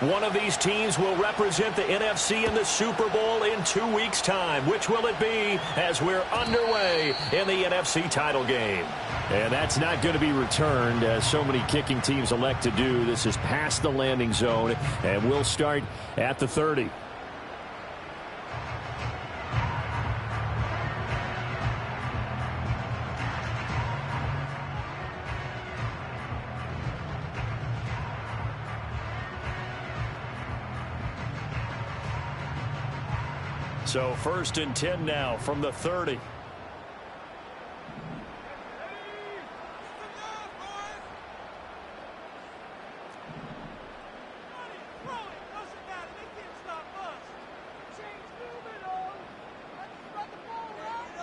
One of these teams will represent the NFC in the Super Bowl in 2 weeks' time. Which will it be as we're underway in the NFC title game? And that's not going to be returned, as so many kicking teams elect to do. This is past the landing zone, and we'll start at the 30. So 1st and 10 now from the 30.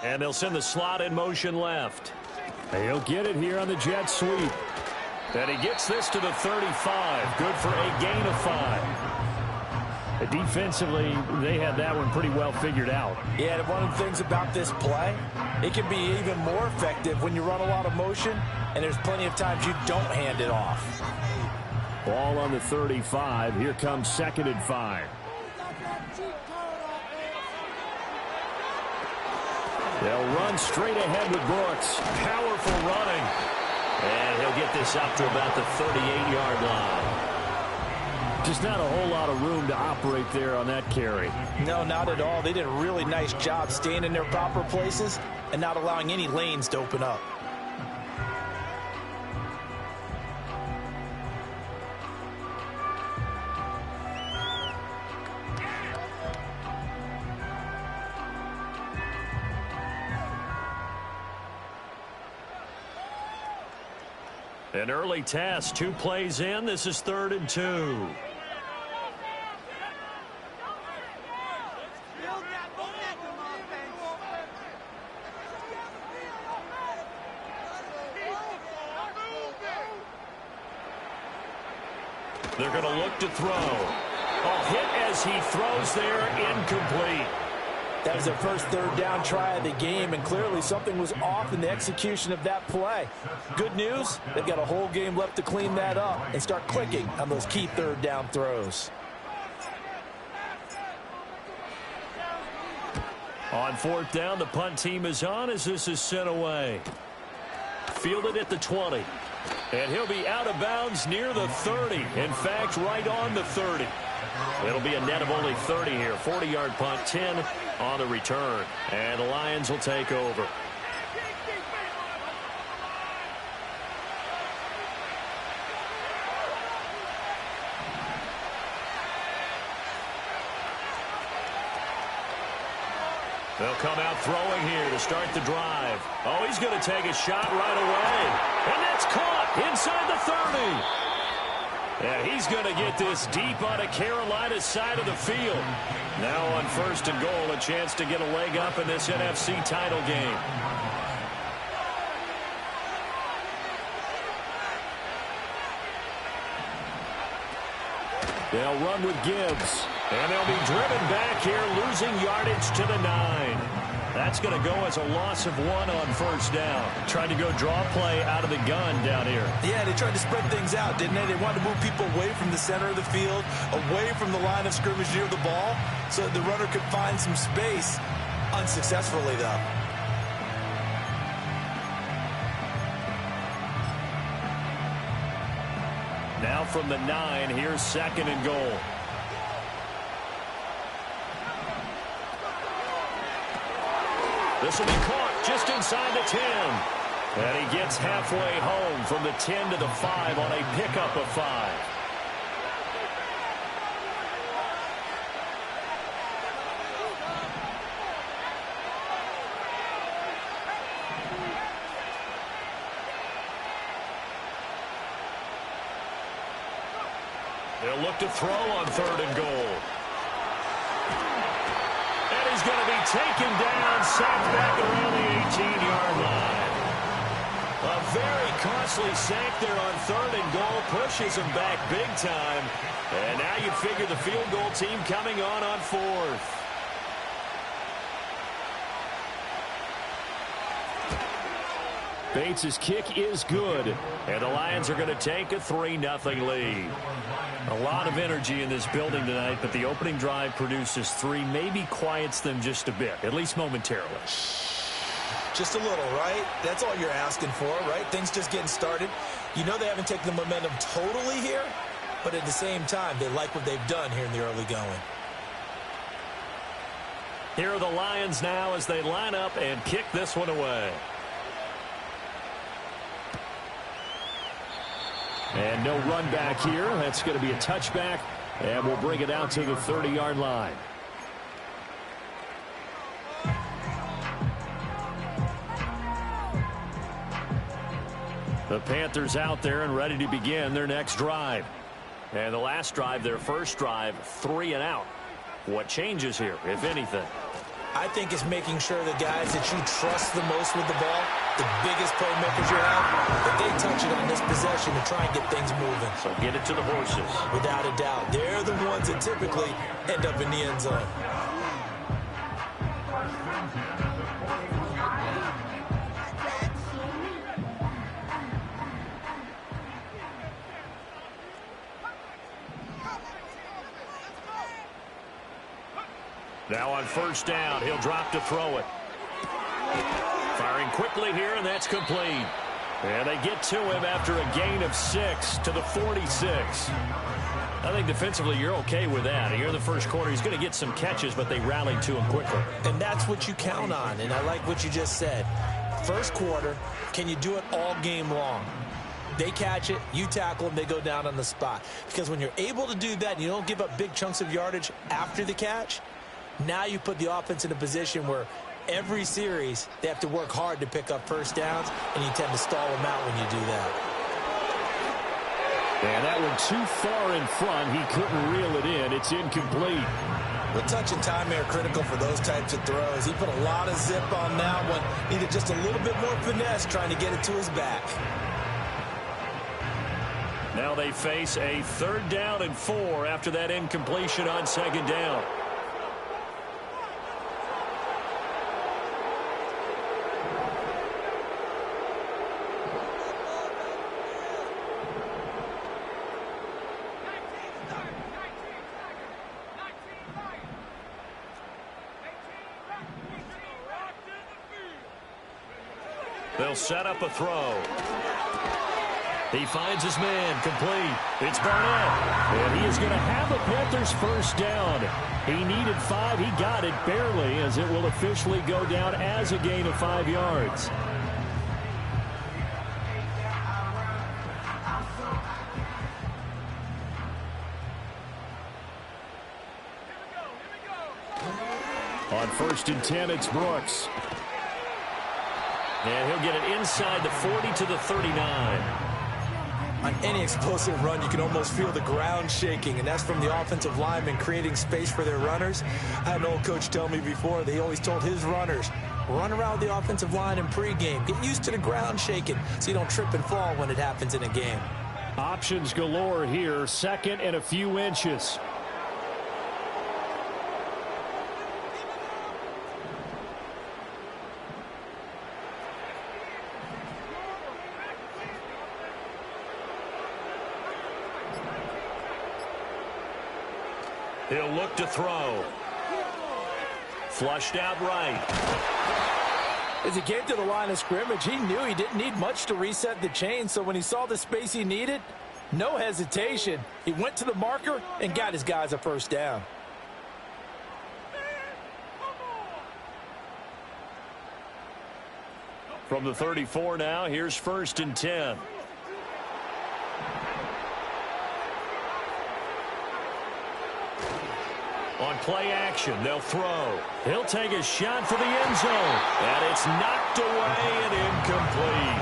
And they'll send the slot in motion left. He'll get it here on the jet sweep. And he gets this to the 35. Good for a gain of 5. Defensively, they had that one pretty well figured out. Yeah, one of the things about this play, it can be even more effective when you run a lot of motion, and there's plenty of times you don't hand it off. Ball on the 35. Here comes 2nd and 5. They'll run straight ahead with Brooks. Powerful running. And he'll get this up to about the 38-yard line. Just not a whole lot of room to operate there on that carry. No, not at all. They did a really nice job staying in their proper places and not allowing any lanes to open up. An early test, 2 plays in. This is 3rd and 2. They're going to look to throw. A hit as he throws there, incomplete. That was their first 3rd down try of the game, and clearly something was off in the execution of that play. Good news, they've got a whole game left to clean that up and start clicking on those key 3rd down throws. On 4th down, the punt team is on as this is sent away. Fielded at the 20. And he'll be out of bounds near the 30. In fact, right on the 30. It'll be a net of only 30 here. 40-yard punt, 10 on the return. And the Lions will take over. They'll come out throwing here to start the drive. Oh, he's going to take a shot right away. And that's caught inside the 30. And he's going to get this deep on a Carolina side of the field. Now on 1st and goal, a chance to get a leg up in this NFC title game. They'll run with Gibbs. And they'll be driven back here, losing yardage to the 9. That's going to go as a loss of 1 on 1st down. Tried to go draw play out of the gun down here. Yeah, they tried to spread things out, didn't they? They wanted to move people away from the center of the field, away from the line of scrimmage near the ball, so that the runner could find some space. Unsuccessfully, though. Now from the 9, here's 2nd and goal. This will be caught just inside the 10. And he gets halfway home from the 10 to the 5 on a pickup of 5. They'll look to throw on 3rd and goal. And he's going to be taken down, sacked back around the 18-yard line. A very costly sack there on 3rd and goal, pushes him back big time. And now you figure the field goal team coming on 4th. Bates' kick is good. And the Lions are going to take a 3-0 lead. A lot of energy in this building tonight, but the opening drive produces 3, maybe quiets them just a bit, at least momentarily. Just a little, right? That's all you're asking for, right? Things just getting started. You know they haven't taken the momentum totally here, but at the same time, they like what they've done here in the early going. Here are the Lions now as they line up and kick this one away. And no run back here. That's going to be a touchback, and we'll bring it out to the 30-yard line. The Panthers out there and ready to begin their next drive. And the last drive, their first drive, 3 and out. What changes here, if anything? I think it's making sure the guys that you trust the most with the ball, the biggest playmakers you have, that they touch it on this possession to try and get things moving. So get it to the horses. Without a doubt. They're the ones that typically end up in the end zone. Now on first down, he'll drop to throw it. Firing quickly here, and that's complete. And they get to him after a gain of 6 to the 46. I think defensively you're okay with that. Here in the first quarter, he's going to get some catches, but they rallied to him quickly. And that's what you count on, and I like what you just said. First quarter, can you do it all game long? They catch it, you tackle them, they go down on the spot. Because when you're able to do that and you don't give up big chunks of yardage after the catch, now you put the offense in a position where every series they have to work hard to pick up first downs, and you tend to stall them out when you do that. And that one too far in front. He couldn't reel it in. It's incomplete. The touch and time are critical for those types of throws. He put a lot of zip on that one. Needed just a little bit more finesse trying to get it to his back. Now they face a 3rd down and 4 after that incompletion on 2nd down. They'll set up a throw. He finds his man, complete. It's Barnett, and he is going to have the Panthers first down. He needed 5. He got it barely, as it will officially go down as a gain of 5 yards. On 1st and 10, it's Brooks. And he'll get it inside the 40 to the 39. On any explosive run, you can almost feel the ground shaking, and that's from the offensive linemen creating space for their runners. I had an old coach tell me before, they always told his runners, run around the offensive line in pregame. Get used to the ground shaking so you don't trip and fall when it happens in a game. Options galore here, 2nd and a few inches. He'll look to throw. Flushed out right. As he came to the line of scrimmage, he knew he didn't need much to reset the chain, so when he saw the space he needed, no hesitation. He went to the marker and got his guys a first down. From the 34 now, here's 1st and 10. On play action, they'll throw. He'll take a shot for the end zone. And it's knocked away and incomplete.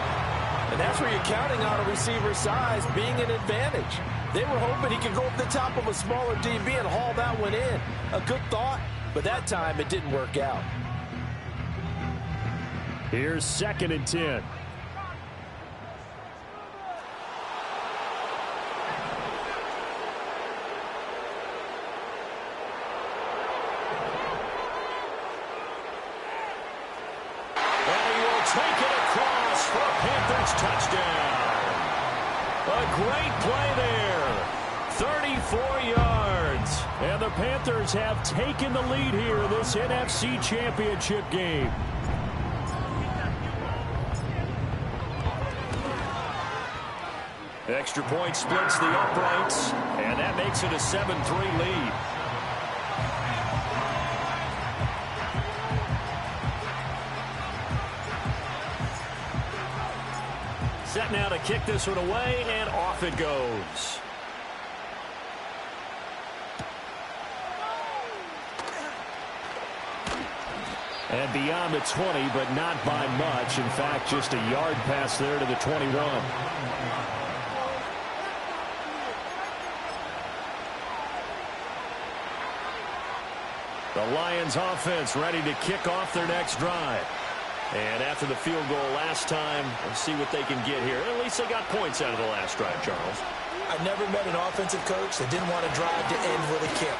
And that's where you're counting on a receiver's size being an advantage. They were hoping he could go up the top of a smaller DB and haul that one in. A good thought, but that time it didn't work out. Here's 2nd and 10. Take it across for a A great play there. 34 yards. And the Panthers have taken the lead here in this NFC Championship game. Extra point splits the uprights, and that makes it a 7-3 lead. Set now to kick this one away, and off it goes. And beyond the 20, but not by much. In fact, just a yard pass there to the 21. The Lions offense ready to kick off their next drive. And after the field goal last time, let's see what they can get here. At least they got points out of the last drive, Charles. I never met an offensive coach that didn't want to drive to end with a kick.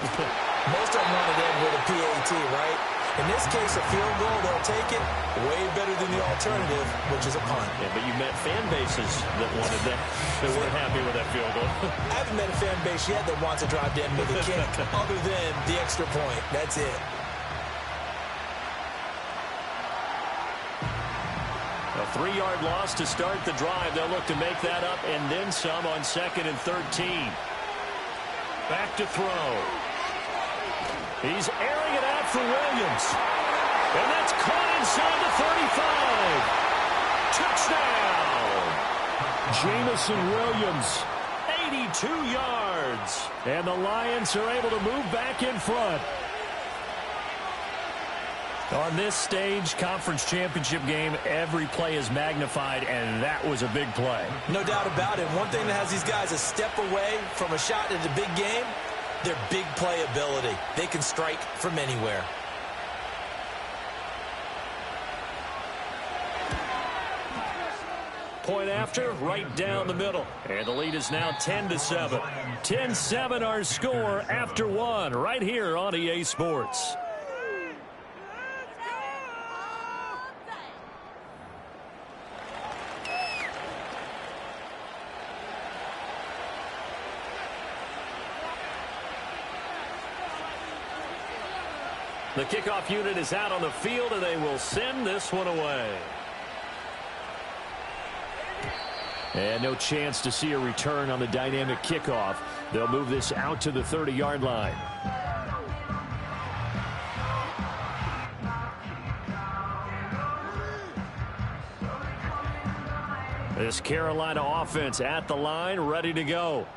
Most of them want to end with a PAT, right? In this case, a field goal, they'll take it. Way better than the alternative, which is a punt. Yeah, but you met fan bases that wanted that, that weren't happy with that field goal. I haven't met a fan base yet that wants to drive to end with a kick other than the extra point. That's it. A 3-yard loss to start the drive. They'll look to make that up and then some on 2nd and 13. Back to throw. He's airing it out for Williams. And that's caught inside the 35. Touchdown. Jamison Williams, 82 yards. And the Lions are able to move back in front. On this stage, conference championship game, every play is magnified, and that was a big play. No doubt about it. One thing that has these guys a step away from a shot in the big game, their big play ability. They can strike from anywhere. Point after, right down the middle. And the lead is now 10-7. 10-7 our score after one, right here on EA Sports. The kickoff unit is out on the field, and they will send this one away. And no chance to see a return on the dynamic kickoff. They'll move this out to the 30-yard line. This Carolina offense at the line, ready to go.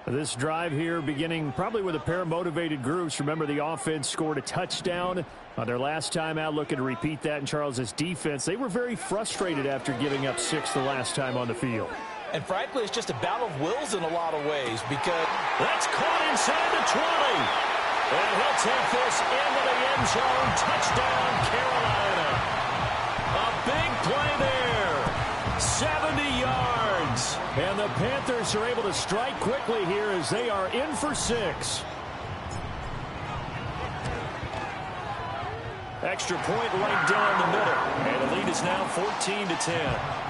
This drive here beginning probably with a pair of motivated groups. Remember, the offense scored a touchdown on their last time out. Looking to repeat that in Charles's defense. They were very frustrated after giving up 6 the last time on the field. And frankly, it's just a battle of wills in a lot of ways because that's caught inside the 20. And he'll take this into the end zone. Touchdown, Carolina. A big play there. 70 yards. And the Panthers are able to strike quickly here as they are in for 6. Extra point right down the middle. And the lead is now 14-10.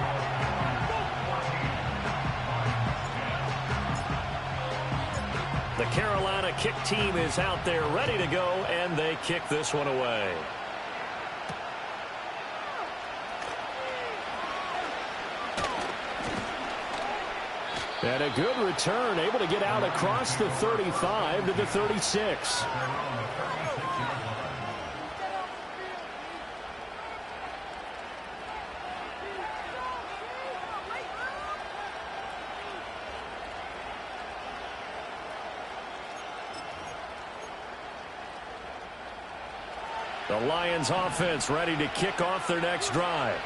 The Carolina kick team is out there ready to go, and they kick this one away. And a good return, able to get out across the 35 to the 36. The Lions offense ready to kick off their next drive.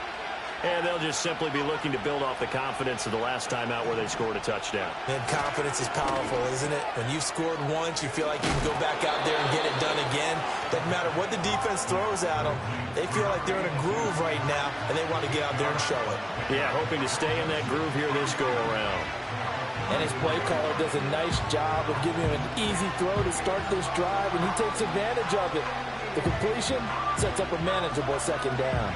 And they'll just simply be looking to build off the confidence of the last time out where they scored a touchdown. And confidence is powerful, isn't it? When you've scored once, you feel like you can go back out there and get it done again. Doesn't matter what the defense throws at them. They feel like they're in a groove right now, and they want to get out there and show it. Yeah, hoping to stay in that groove here this go-around. And his play caller does a nice job of giving him an easy throw to start this drive, and he takes advantage of it. The completion sets up a manageable second down.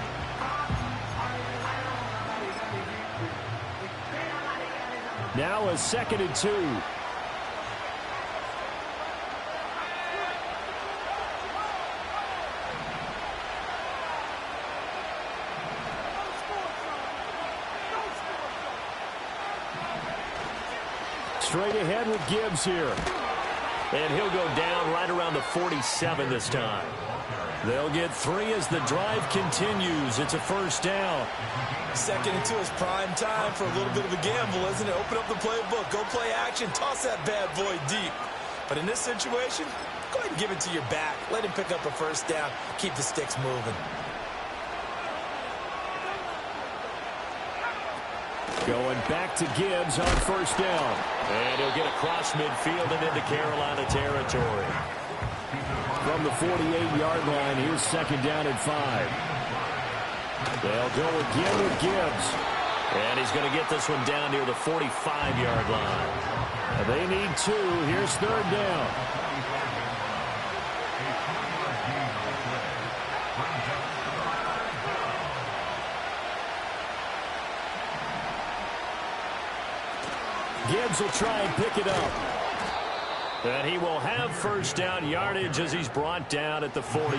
Now a 2nd and 2. Straight ahead with Gibbs here. And he'll go down right around the 47 this time. They'll get 3 as the drive continues. It's a first down. 2nd and 2 is prime time for a little bit of a gamble, isn't it? Open up the playbook, go play action, toss that bad boy deep. But in this situation, go ahead and give it to your back. Let him pick up a first down. Keep the sticks moving. Going back to Gibbs on first down. And he'll get across midfield and into Carolina territory. From the 48-yard line, here's 2nd down and 5. They'll go again with Gibbs. And he's going to get this one down near the 45-yard line. They need 2. Here's 3rd down. Gibbs will try and pick it up. And he will have first down yardage as he's brought down at the 41.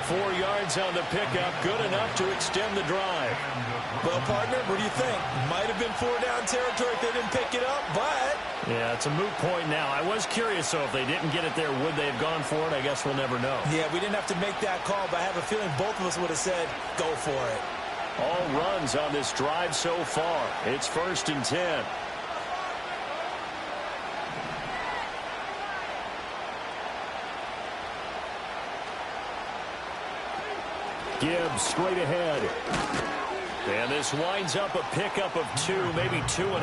4 yards on the pickup, good enough to extend the drive. Well, partner, what do you think? Might have been 4-down territory if they didn't pick it up, but... Yeah, it's a moot point now. I was curious, so if they didn't get it there, would they have gone for it? I guess we'll never know. Yeah, we didn't have to make that call, but I have a feeling both of us would have said, go for it. All runs on this drive so far. It's 1st and 10. Gibbs straight ahead. And this winds up a pickup of 2, maybe 2.5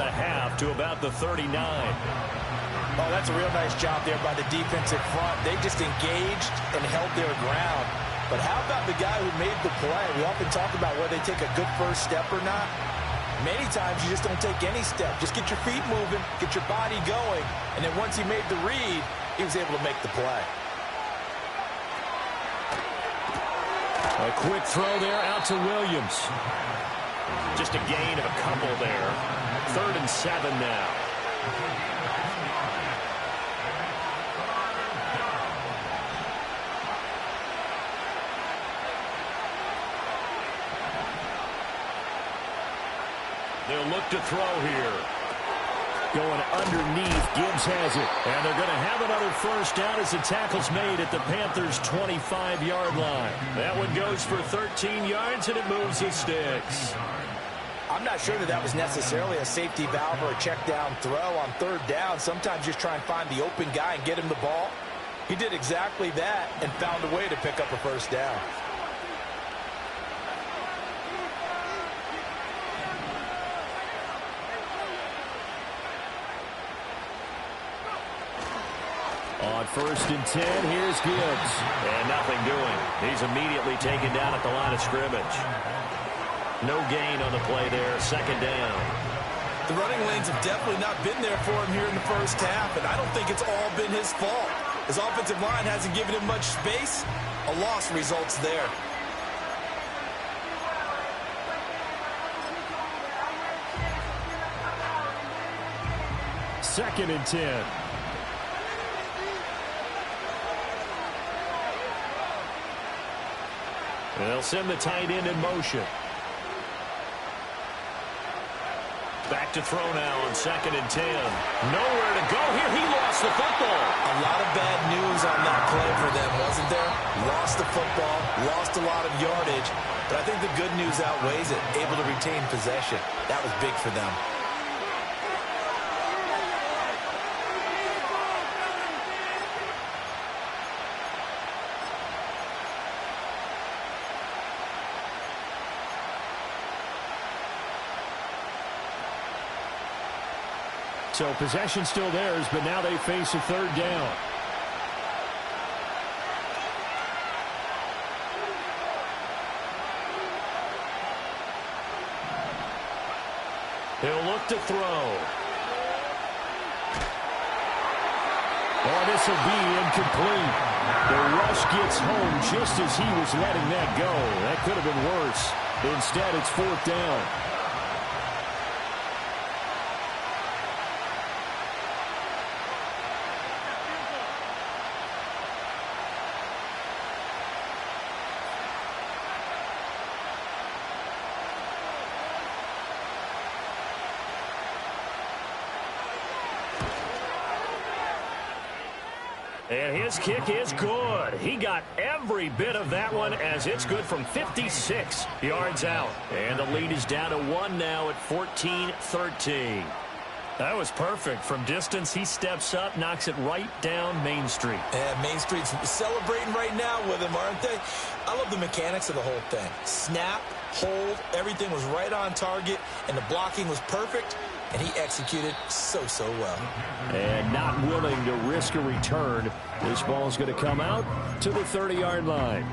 to about the 39. Oh, that's a real nice job there by the defensive front. They just engaged and held their ground. But how about the guy who made the play? We often talk about whether they take a good first step or not. Many times you just don't take any step. Just get your feet moving, get your body going, and then once he made the read, he was able to make the play. A quick throw there out to Williams. Just a gain of a couple there. 3rd and 7 now. They'll look to throw here. Going underneath, Gibbs has it. And they're going to have another first down as the tackle's made at the Panthers' 25-yard line. That one goes for 13 yards, and it moves the sticks. I'm not sure that was necessarily a safety valve or a check down throw on 3rd down. Sometimes just try and find the open guy and get him the ball. He did exactly that and found a way to pick up a first down. On 1st and 10, here's Gibbs. And nothing doing. He's immediately taken down at the line of scrimmage. No gain on the play there. 2nd down. The running lanes have definitely not been there for him here in the first half, and I don't think it's all been his fault. His offensive line hasn't given him much space. A loss results there. Second and 10. They'll send the tight end in motion. Back to throw now on 2nd and 10. Nowhere to go here. He lost the football. A lot of bad news on that play for them, wasn't there? Lost the football, lost a lot of yardage, but I think the good news outweighs it. Able to retain possession. That was big for them. So possession still theirs, but now they face a 3rd down. He'll look to throw. Oh, this will be incomplete. The rush gets home just as he was letting that go. That could have been worse. Instead, it's 4th down. And his kick is good. He got every bit of that one as it's good from 56 yards out. And the lead is down to 1 now at 14-13. That was perfect. From distance, he steps up, knocks it right down Main Street. And Main Street's celebrating right now with him, aren't they? I love the mechanics of the whole thing. Snap, hold, everything was right on target, and the blocking was perfect, and he executed so well. And not willing to risk a return. This ball's going to come out to the 30-yard line.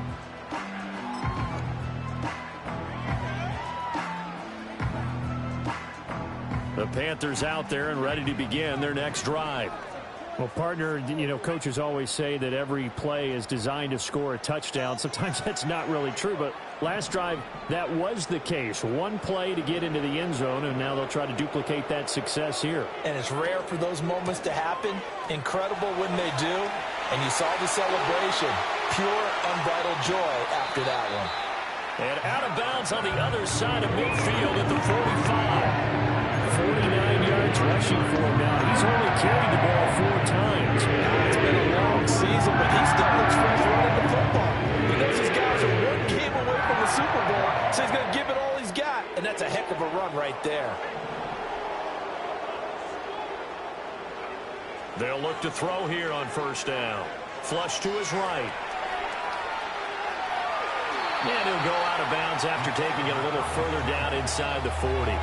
The Panthers out there and ready to begin their next drive. Well, partner, you know, coaches always say that every play is designed to score a touchdown. Sometimes that's not really true, but last drive, that was the case. One play to get into the end zone, and now they'll try to duplicate that success here. And it's rare for those moments to happen. Incredible when they do. And you saw the celebration. Pure, unbridled joy after that one. And out of bounds on the other side of midfield at the 45. 49 yards rushing for him now. He's only carried the ball 4 times. It's been a long season, but he still looks fresh running the football. He knows his guys are one game away from the Super Bowl, so he's going to give it all he's got. And that's a heck of a run right there. They'll look to throw here on first down. Flush to his right. And he'll go out of bounds after taking it a little further down inside the 40.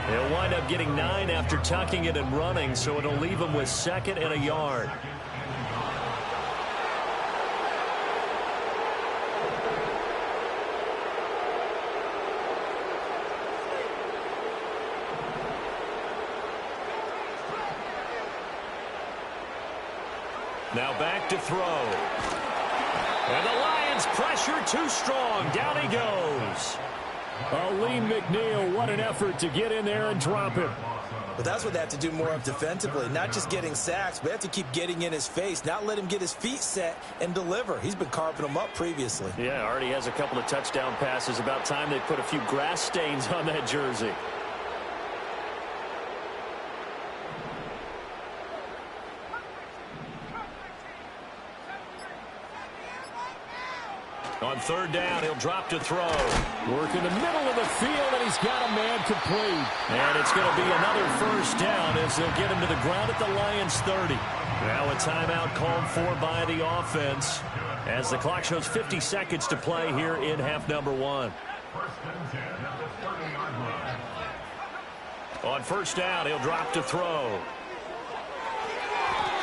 He'll wind up getting 9 after tucking it and running, so it'll leave him with 2nd and a yard. Now back to throw. And the Lions pressure too strong. Down he goes. Aleem McNeil, what an effort to get in there and drop him. But that's what they have to do more of defensively. Not just getting sacks, but they have to keep getting in his face. Not let him get his feet set and deliver. He's been carving them up previously. Yeah, already has a couple of touchdown passes. About time they put a few grass stains on that jersey. On third down, he'll drop to throw. Work in the middle of the field, and he's got a man complete. And it's going to be another first down as they'll get him to the ground at the Lions' 30. Now a timeout called for by the offense as the clock shows 50 seconds to play here in half number 1. On first down, he'll drop to throw.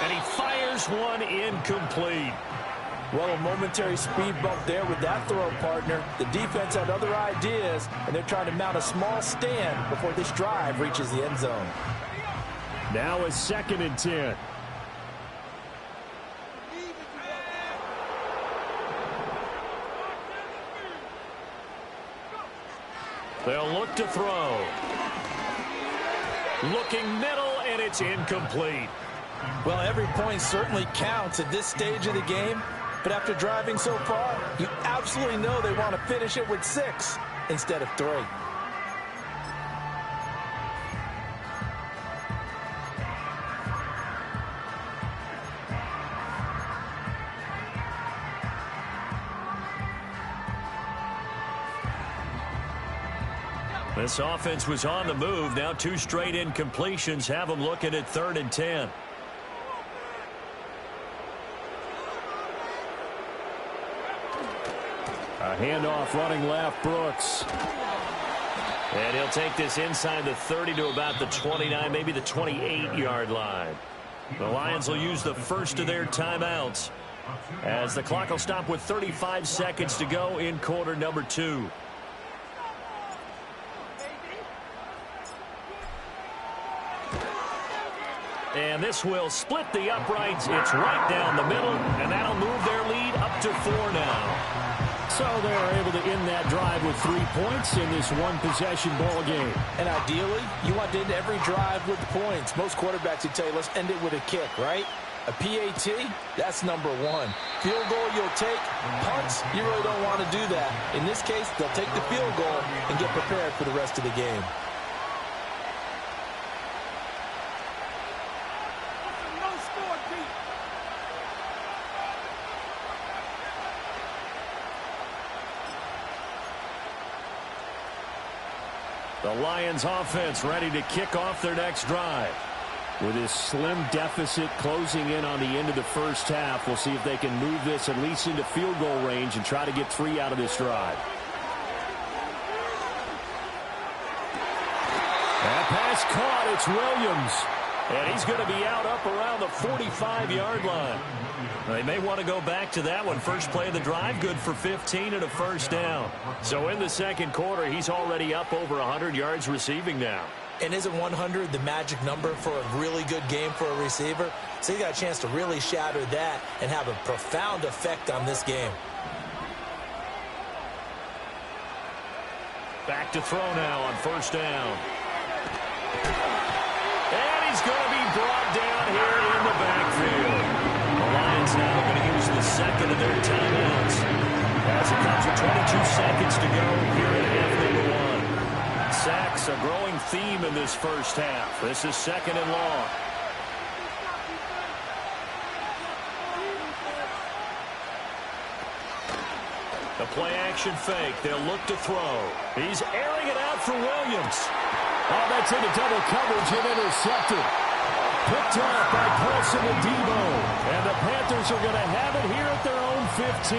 And he fires one incomplete. Well, a momentary speed bump there with that throw, partner. The defense had other ideas, and they're trying to mount a small stand before this drive reaches the end zone. Now a 2nd and 10. They'll look to throw. Looking middle, and it's incomplete. Well, every point certainly counts at this stage of the game. But after driving so far, you absolutely know they want to finish it with 6 instead of 3. This offense was on the move. Now 2 straight incompletions have them looking at 3rd and 10. A handoff running left, Brooks. And he'll take this inside the 30 to about the 29, maybe the 28-yard line. The Lions will use the first of their timeouts as the clock will stop with 35 seconds to go in quarter number 2. And this will split the uprights. It's right down the middle, and that'll move their lead up to 4 now. So they're able to end that drive with 3 points in this one-possession ball game. And ideally, you want to end every drive with points. Most quarterbacks would tell you, let's end it with a kick, right? A PAT, that's number 1. Field goal you'll take. Punts, you really don't want to do that. In this case, they'll take the field goal and get prepared for the rest of the game. The Lions offense ready to kick off their next drive. With this slim deficit closing in on the end of the first half, we'll see if they can move this at least into field goal range and try to get 3 out of this drive. That pass caught. It's Williams. And he's going to be out up around the 45-yard line. They may want to go back to that one. First play of the drive, good for 15 and a first down. So in the second quarter, he's already up over 100 yards receiving now. And isn't 100 the magic number for a really good game for a receiver? So he got a chance to really shatter that and have a profound effect on this game. Back to throw now on first down. And he's going to be brought down here in the backfield. The Lions now going to use the second of their timeouts as it comes with 22 seconds to go here in half number 1. Sacks, a growing theme in this first half. This is second and long. The play-action fake. They'll look to throw. He's airing it out for Williams. Oh, that's into double coverage and intercepted. Picked up by Paulson and Debo. And the Panthers are going to have it here at their own 15.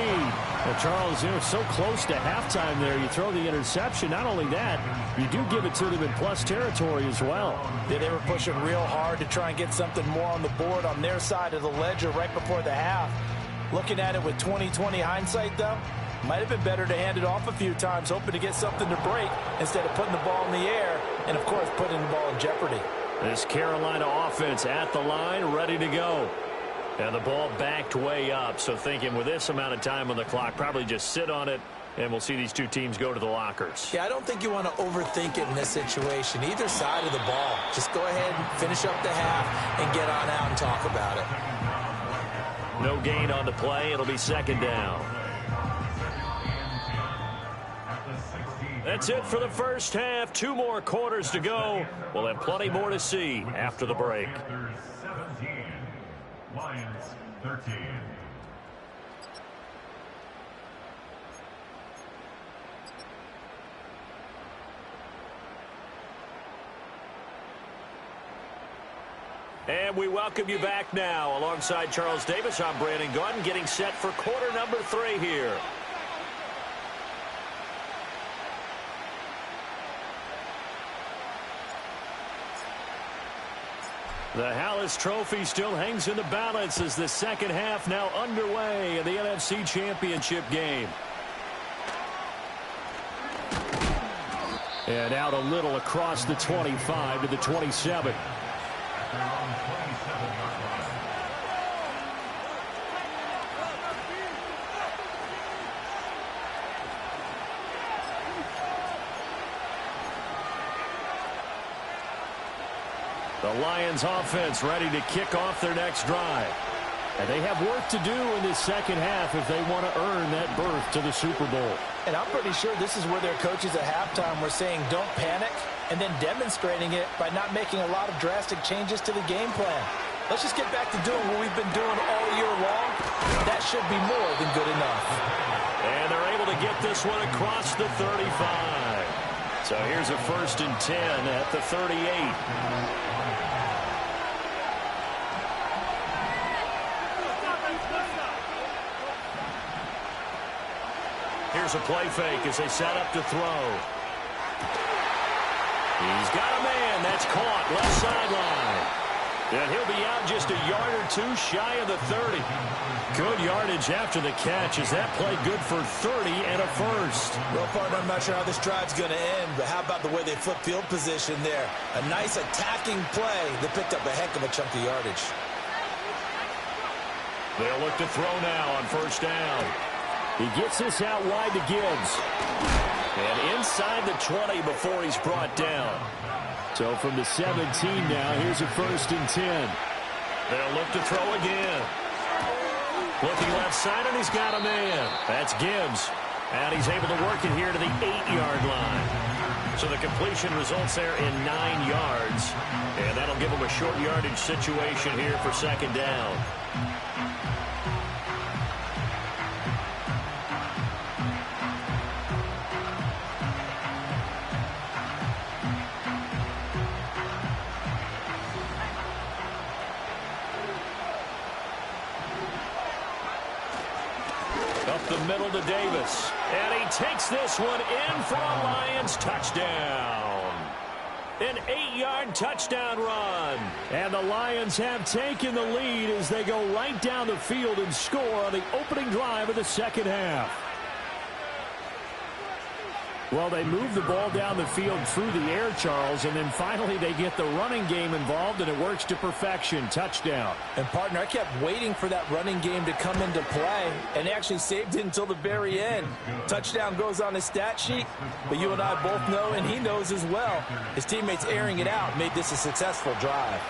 Well, Charles, you're so close to halftime there. You throw the interception. Not only that, you do give it to them in plus territory as well. Yeah, they were pushing real hard to try and get something more on the board on their side of the ledger right before the half. Looking at it with 20/20 hindsight, though, might have been better to hand it off a few times, hoping to get something to break instead of putting the ball in the air and, of course, putting the ball in jeopardy. This Carolina offense at the line, ready to go. And the ball backed way up, so thinking with this amount of time on the clock, probably just sit on it, and we'll see these two teams go to the lockers. Yeah, I don't think you want to overthink it in this situation. Either side of the ball. Just go ahead and finish up the half and get on out and talk about it. No gain on the play. It'll be second down. That's it for the first half. 2 more quarters to go. We'll have plenty more to see after the break. Panthers 17, Lions 13. And we welcome you back now. Alongside Charles Davis, I'm Brandon Gunn, getting set for quarter number 3 here. The Hallis Trophy still hangs in the balance as the second half now underway in the NFC Championship game. And out a little across the 25 to the 27. The Lions offense ready to kick off their next drive. And they have work to do in this second half if they want to earn that berth to the Super Bowl. And I'm pretty sure this is where their coaches at halftime were saying don't panic, and then demonstrating it by not making a lot of drastic changes to the game plan. Let's just get back to doing what we've been doing all year long. That should be more than good enough. And they're able to get this one across the 35. So here's a 1st and 10 at the 38. Here's a play fake as they set up to throw. He's got a man. That's caught left sideline. And he'll be out just a yard or 2 shy of the 30. Good yardage after the catch. Is that play good for 30 and a first? Well, partner, I'm not sure how this drive's going to end, but how about the way they flip field position there? A nice attacking play that picked up a heck of a chunk of yardage. They'll look to throw now on first down. He gets this out wide to Gibbs. And inside the 20 before he's brought down. So from the 17 now, here's a 1st and 10. They'll look to throw again. Looking left side, and he's got a man. That's Gibbs. And he's able to work it here to the 8-yard line. So the completion results there in 9 yards. And that'll give him a short yardage situation here for second down. Up the middle to Davis. And he takes this one in for a Lions touchdown. An 8-yard touchdown run. And the Lions have taken the lead as they go right down the field and score on the opening drive of the second half. Well, they move the ball down the field through the air, Charles, and then finally they get the running game involved, and it works to perfection. Touchdown. And, partner, I kept waiting for that running game to come into play, and actually saved it until the very end. Touchdown goes on his stat sheet, but you and I both know, and he knows as well, his teammates airing it out made this a successful drive.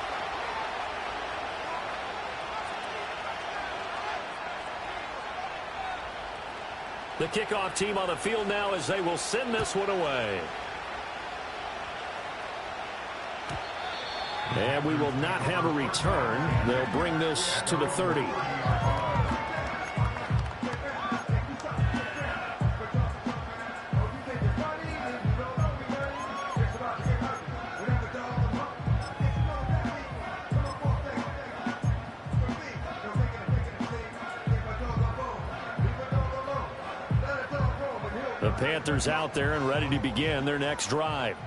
The kickoff team on the field now as they will send this one away. And we will not have a return. They'll bring this to the 30. The Panthers out there and ready to begin their next drive.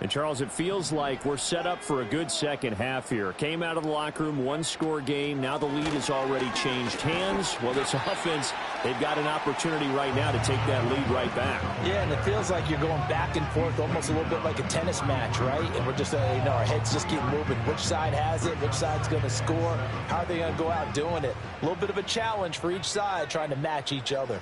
And, Charles, it feels like we're set up for a good second half here. Came out of the locker room, one-score game. Now the lead has already changed hands. Well, this offense, they've got an opportunity right now to take that lead right back. Yeah, and it feels like you're going back and forth, almost a little bit like a tennis match, right? And we're just, our heads just keep moving. Which side has it? Which side's going to score? How are they going to go out doing it? A little bit of a challenge for each side, trying to match each other.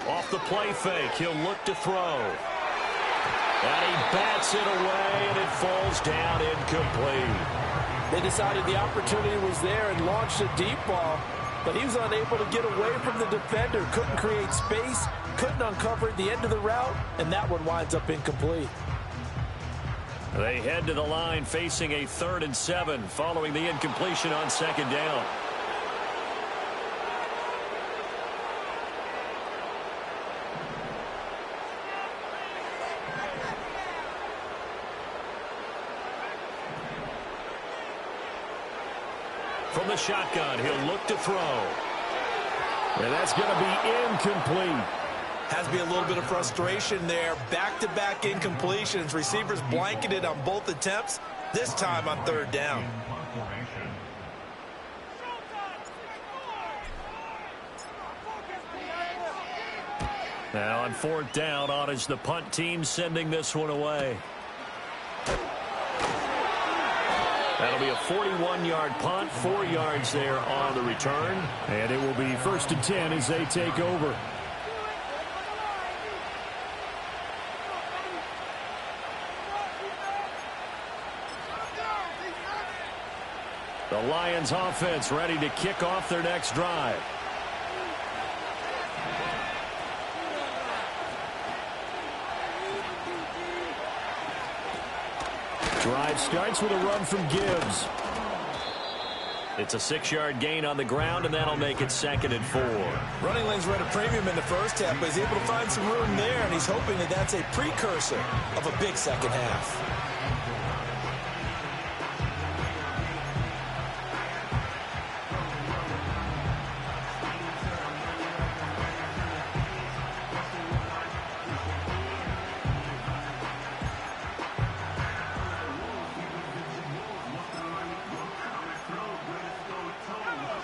Off the play fake, he'll look to throw. And he bats it away, and it falls down incomplete. They decided the opportunity was there and launched a deep ball, but he was unable to get away from the defender. Couldn't create space, couldn't uncover the end of the route, and that one winds up incomplete. They head to the line facing a 3rd and 7 following the incompletion on second down. From the shotgun, he'll look to throw. And that's going to be incomplete. Has to be a little bit of frustration there. Back-to-back incompletions. Receivers blanketed on both attempts, this time on 3rd down. Now on 4th down, on is the punt team sending this one away. That'll be a 41-yard punt, 4 yards there on the return. And it will be 1st and 10 as they take over. The Lions offense ready to kick off their next drive. Drive starts with a run from Gibbs. It's a 6-yard gain on the ground, and that'll make it 2nd and 4. Running lanes were at a premium in the first half, but he's able to find some room there, and he's hoping that that's a precursor of a big second half.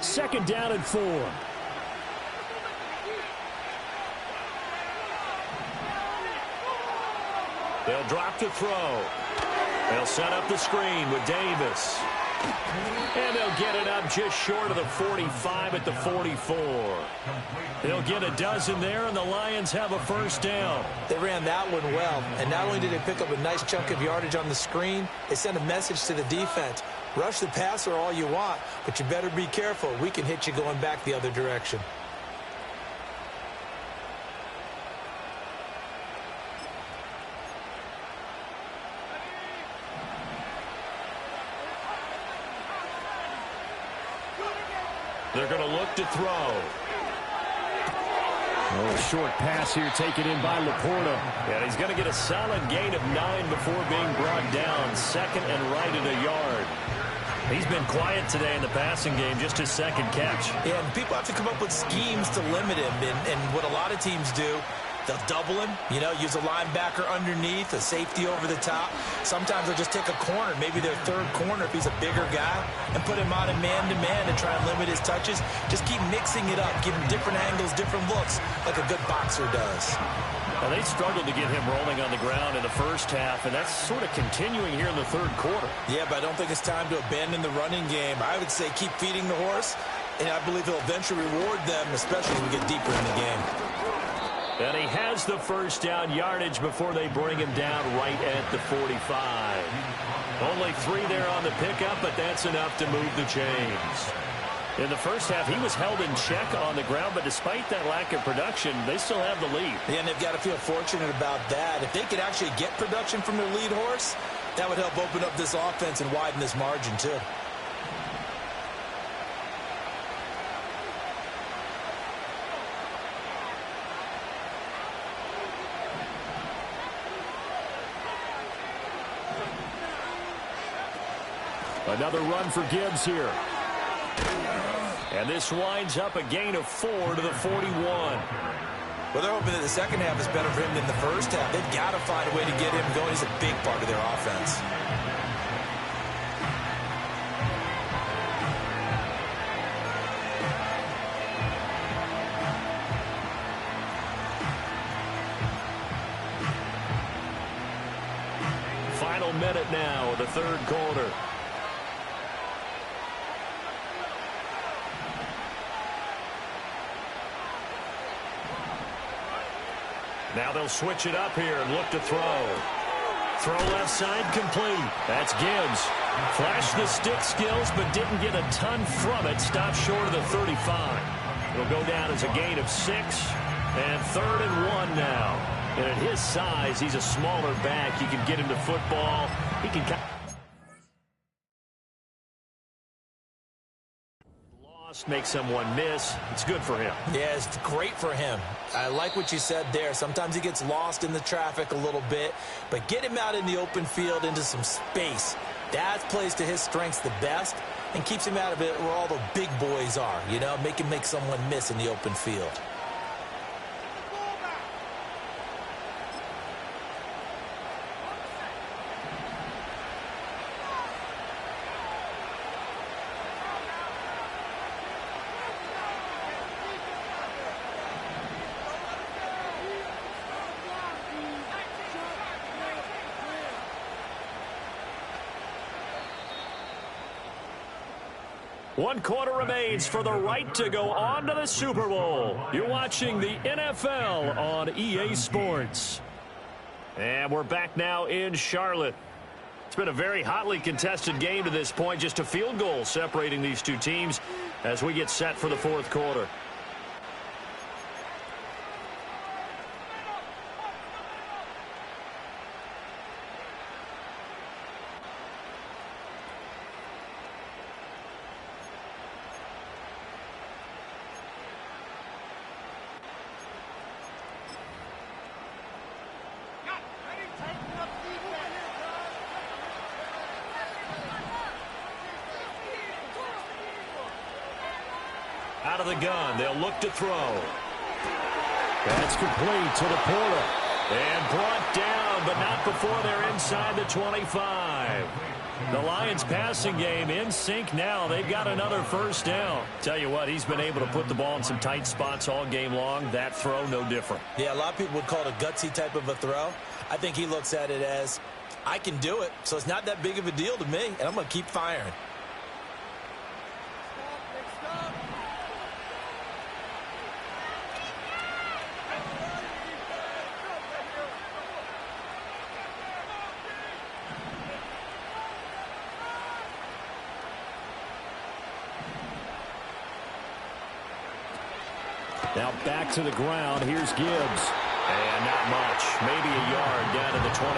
Second down and 4. They'll drop to throw. They'll set up the screen with Davis. And they'll get it up just short of the 45 at the 44. They'll get a dozen there, and the Lions have a 1st down. They ran that one well, and not only did they pick up a nice chunk of yardage on the screen, they sent a message to the defense. Rush the passer all you want, but you better be careful. We can hit you going back the other direction. They're going to look to throw. Oh, short pass here taken in by Laporta. And he's going to get a solid gain of 9 before being brought down. Second and right at a yard. He's been quiet today in the passing game, just his second catch. Yeah, and people have to come up with schemes to limit him. And what a lot of teams do, they'll double him, use a linebacker underneath, a safety over the top. Sometimes they'll just take a corner, maybe their third corner if he's a bigger guy, and put him out in man-to-man and try and limit his touches. Just keep mixing it up, give him different angles, different looks, like a good boxer does. Now, they struggled to get him rolling on the ground in the first half, and that's sort of continuing here in the third quarter. Yeah, but I don't think it's time to abandon the running game. I would say keep feeding the horse, and I believe he'll eventually reward them, especially when we get deeper in the game. And he has the first down yardage before they bring him down right at the 45. Only 3 there on the pickup, but that's enough to move the chains. In the first half, he was held in check on the ground, but despite that lack of production, they still have the lead. Yeah, and they've got to feel fortunate about that. If they could actually get production from their lead horse, that would help open up this offense and widen this margin, too. Another run for Gibbs here. And this winds up a gain of 4 to the 41. Well, they're hoping that the second half is better for him than the first half. They've got to find a way to get him going. He's a big part of their offense. Final minute now of the third quarter. Now they'll switch it up here and look to throw. Throw left side complete. That's Gibbs. Flashed the stick skills but didn't get a ton from it. Stopped short of the 35. It'll go down as a gain of 6. And 3rd and 1 now. And at his size, he's a smaller back. You can get him to football. He can make someone miss. It's good for him. Yeah, it's great for him. I like what you said there. Sometimes he gets lost in the traffic a little bit, but get him out in the open field into some space. That plays to his strengths the best and keeps him out of it where all the big boys are, make him make someone miss in the open field. One quarter remains for the right to go on to the Super Bowl. You're watching the NFL on EA Sports. And we're back now in Charlotte. It's been a very hotly contested game to this point. Just a field goal separating these two teams as we get set for the fourth quarter. Out of the gun, they'll look to throw. That's complete to Laporta. And brought down, but not before they're inside the 25. The Lions passing game in sync now. They've got another first down. Tell you what, he's been able to put the ball in some tight spots all game long. That throw, no different. Yeah, a lot of people would call it a gutsy type of a throw. I think he looks at it as, I can do it, so it's not that big of a deal to me, and I'm going to keep firing. Now back to the ground. Here's Gibbs. And not much. Maybe a yard down to the 23.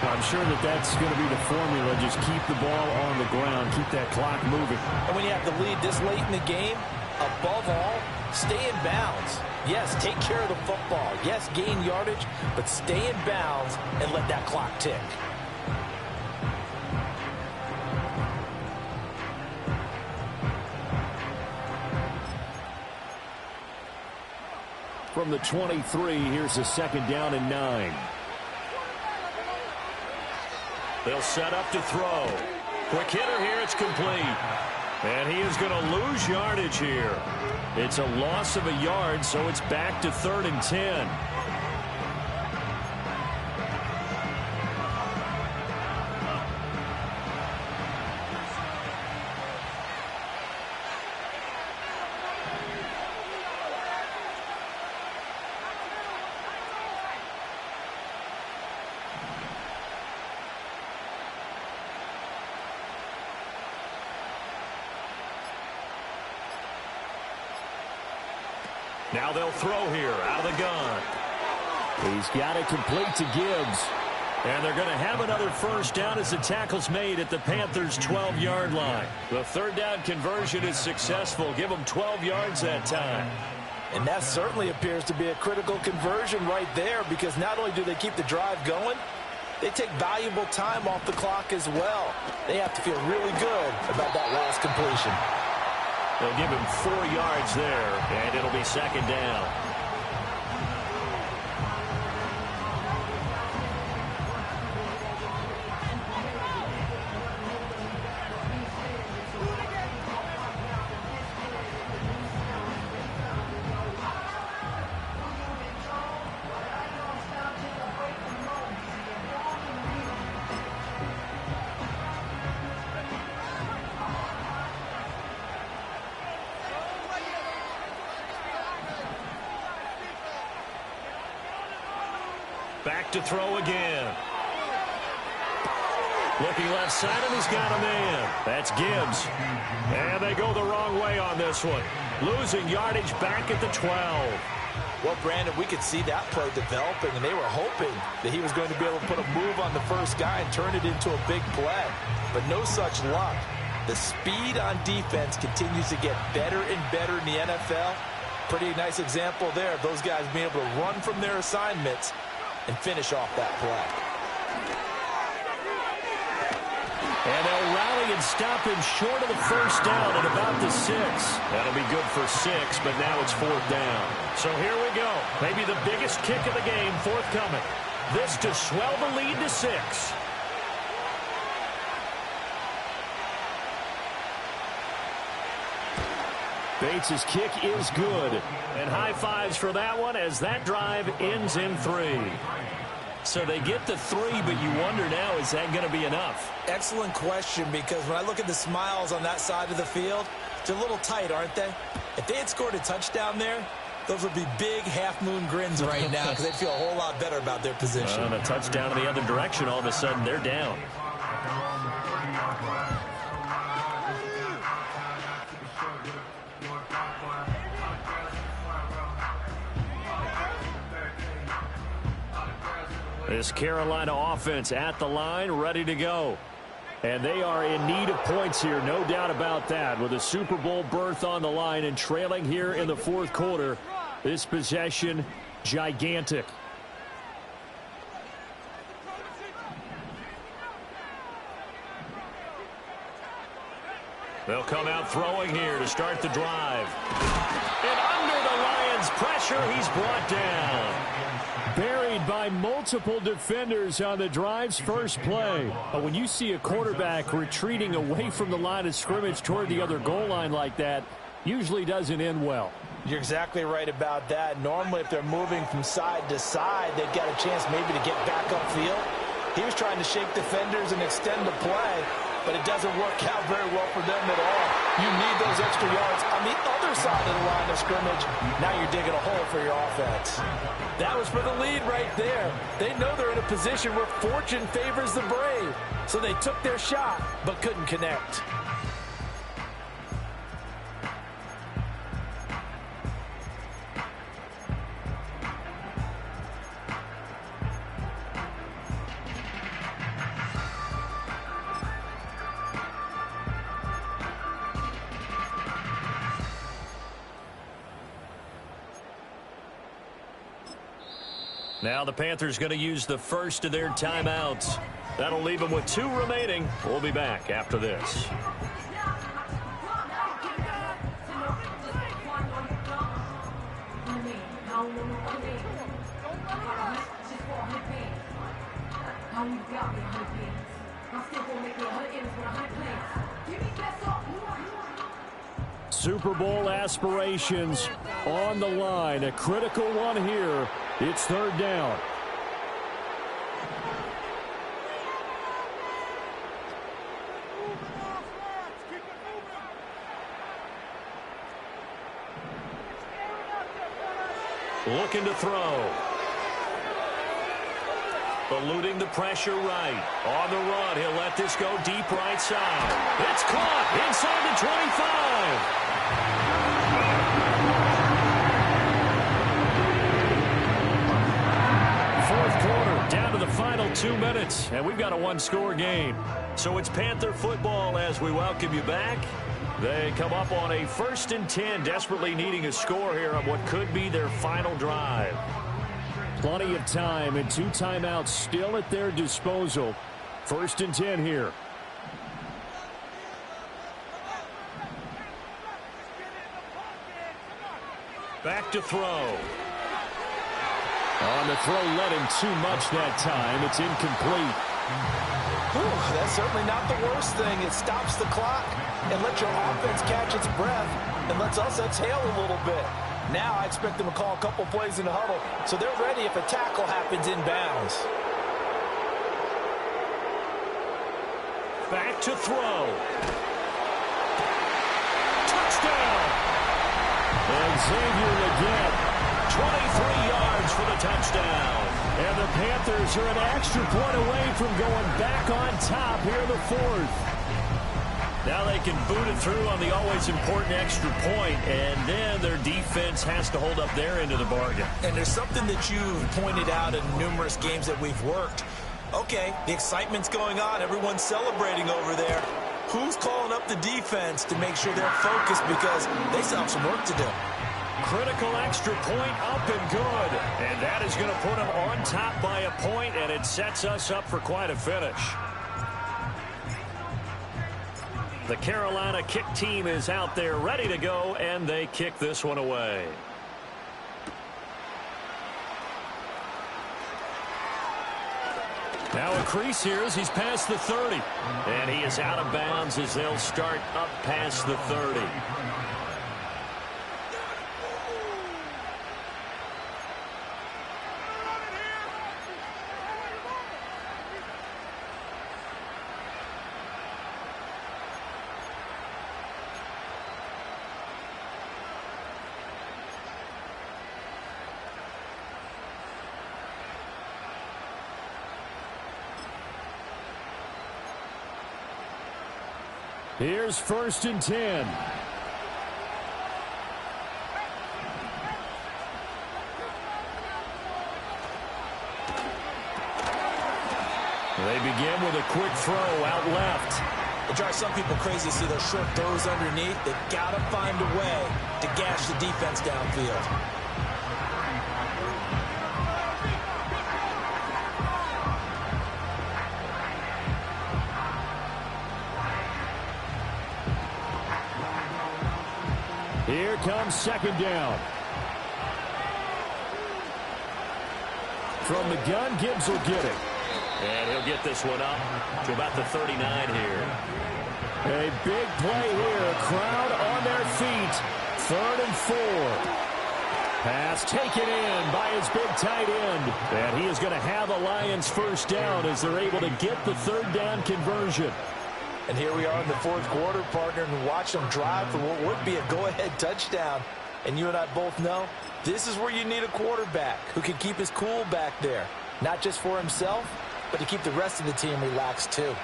I'm sure that's going to be the formula. Just keep the ball on the ground. Keep that clock moving. And when you have the lead this late in the game, Above all, stay in bounds. Yes, take care of the football. Yes, gain yardage, but stay in bounds and let that clock tick. From the 23, here's a 2nd down and 9. They'll set up to throw. Quick hitter here, it's complete. And he is going to lose yardage here. It's a loss of a yard, so it's back to 3rd and 10. Now they'll throw here out of the gun. He's got it complete to Gibbs. And they're going to have another first down as the tackle's made at the Panthers' 12-yard line. The 3rd down conversion is successful. Give them 12 yards that time. And that certainly appears to be a critical conversion right there, because not only do they keep the drive going, they take valuable time off the clock as well. They have to feel really good about that last completion. They'll give him 4 yards there, and it'll be 2nd down. Back to throw again. Looking left side, and he's got a man. That's Gibbs. And they go the wrong way on this one. Losing yardage back at the 12. Well, Brandon, we could see that play developing, and they were hoping that he was going to be able to put a move on the first guy and turn it into a big play. But no such luck. The speed on defense continues to get better and better in the NFL. Pretty nice example there of those guys being able to run from their assignments and finish off that play. And they'll rally and stop him short of the first down at about the 6. That'll be good for 6, but now it's 4th down. So here we go. Maybe the biggest kick of the game forthcoming. This to swell the lead to 6. Bates' kick is good. And high fives for that one as that drive ends in 3. So they get the 3, but you wonder now, is that going to be enough? Excellent question, because when I look at the smiles on that side of the field, they're a little tight, aren't they? If they had scored a touchdown there, those would be big half-moon grins right now, because they'd feel a whole lot better about their position. And a touchdown in the other direction, all of a sudden they're down. This Carolina offense at the line, ready to go. And they are in need of points here, no doubt about that. With a Super Bowl berth on the line and trailing here in the 4th quarter, this possession, gigantic. They'll come out throwing here to start the drive. And under the Lions' pressure, he's brought down. Buried by multiple defenders on the drive's first play. But when you see a quarterback retreating away from the line of scrimmage toward the other goal line like that, usually doesn't end well. You're exactly right about that. Normally, if they're moving from side to side, they've got a chance maybe to get back upfield. He was trying to shake defenders and extend the play, but it doesn't work out very well for them at all. You need those extra yards on the other side of the line of scrimmage. Now you're digging a hole for your offense. That was for the lead right there. They know they're in a position where fortune favors the brave. So they took their shot, but couldn't connect. Now the Panthers going to use the first of their timeouts. That'll leave them with 2 remaining. We'll be back after this. Super Bowl aspirations on the line. A critical one here. It's 3rd down. Looking to throw. Eluding the pressure right. On the run, he'll let this go deep right side. It's caught inside the 25. Fourth quarter, down to the final 2 minutes, and we've got a 1-score game. So it's Panther football as we welcome you back. They come up on a 1st and 10, desperately needing a score here on what could be their final drive. Plenty of time and 2 timeouts still at their disposal. 1st and 10 here. Back to throw. On the throw, let him too much that time. It's incomplete. That's certainly not the worst thing. It stops the clock and lets your offense catch its breath and lets us exhale a little bit. Now I expect them to call a couple plays in the huddle so they're ready if a tackle happens inbounds. Back to throw. Touchdown! And Xavier again. 23 yards for the touchdown. And the Panthers are an extra point away from going back on top here in the 4th. Now they can boot it through on the always important extra point, and then their defense has to hold up their end of the bargain. And there's something that you've pointed out in numerous games that we've worked. Okay, the excitement's going on. Everyone's celebrating over there. Who's calling up the defense to make sure they're focused because they still have some work to do? Critical extra point up and good. And that is going to put them on top by a point, and it sets us up for quite a finish. The Carolina kick team is out there ready to go, and they kick this one away. Now a crease here as he's past the 30. And he is out of bounds as they'll start up past the 30. Here's 1st and 10. They begin with a quick throw out left. It drives some people crazy to see those short throws underneath. They've got to find a way to gash the defense downfield. Here comes 2nd down. From the gun, Gibbs will get it. And he'll get this one up to about the 39 here. A big play here. Crowd on their feet. 3rd and 4. Pass taken in by his big tight end. And he is going to have a Lions 1st down as they're able to get the 3rd down conversion. And here we are in the 4th quarter, partner, and watch them drive for what would be a go-ahead touchdown. And you and I both know this is where you need a quarterback who can keep his cool back there. Not just for himself, but to keep the rest of the team relaxed too.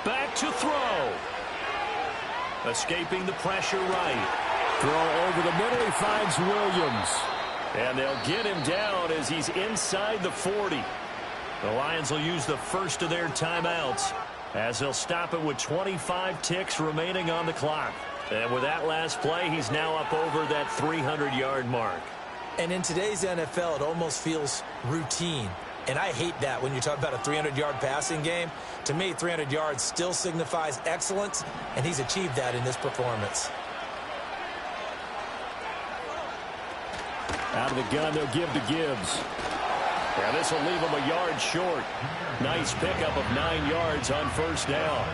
Back to throw. Escaping the pressure right. Throw over the middle. He finds Williams. And they'll get him down as he's inside the 40. The Lions will use the first of their timeouts. as he'll stop it with 25 ticks remaining on the clock. And with that last play, he's now up over that 300-yard mark. And in today's NFL, it almost feels routine. And I hate that when you talk about a 300-yard passing game. To me, 300 yards still signifies excellence, and he's achieved that in this performance. Out of the gun, they'll give to Gibbs. Yeah, this will leave him a yard short. Nice pickup of 9 yards on first down.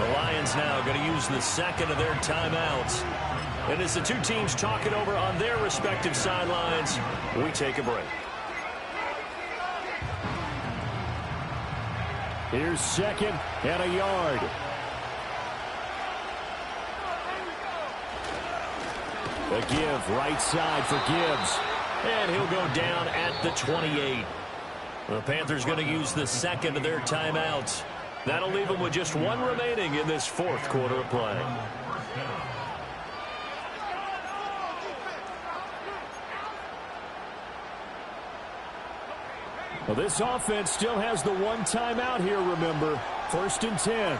The Lions now going to use the second of their timeouts. And as the two teams talk it over on their respective sidelines, we take a break. Here's second and a yard. The give right side for Gibbs. And he'll go down at the 28. The Panthers going to use the second of their timeouts. That'll leave them with just one remaining in this fourth quarter of play. Well, this offense still has the one timeout here, remember. 1st and 10.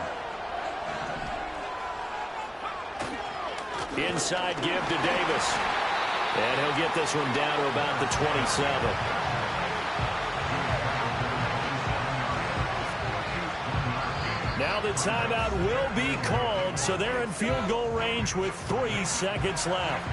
Inside give to Davis. And he'll get this one down to about the 27. Now the timeout will be called, so they're in field goal range with 3 seconds left.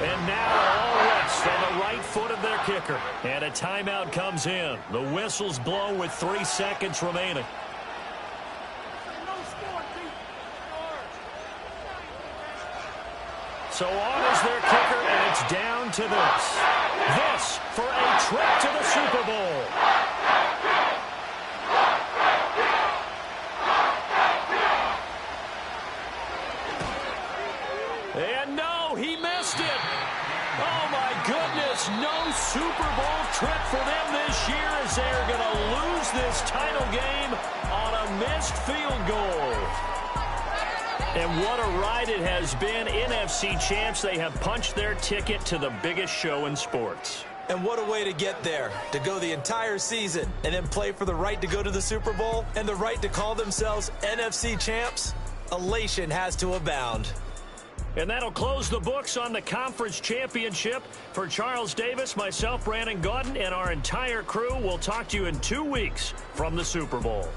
And now all rest on the right foot of their kicker. And a timeout comes in. The whistles blow with 3 seconds remaining. So on is their kicker, and it's down to this. This for a trip to the Super Bowl. And no, he missed it. Oh, my goodness, no Super Bowl trip for them this year as they are going to lose this title game on a missed field goal. And what a ride it has been. NFC champs, they have punched their ticket to the biggest show in sports. And what a way to get there, to go the entire season and then play for the right to go to the Super Bowl and the right to call themselves NFC champs. Elation has to abound. And that'll close the books on the conference championship. For Charles Davis, myself, Brandon Gaudin, and our entire crew, we'll talk to you in 2 weeks from the Super Bowl.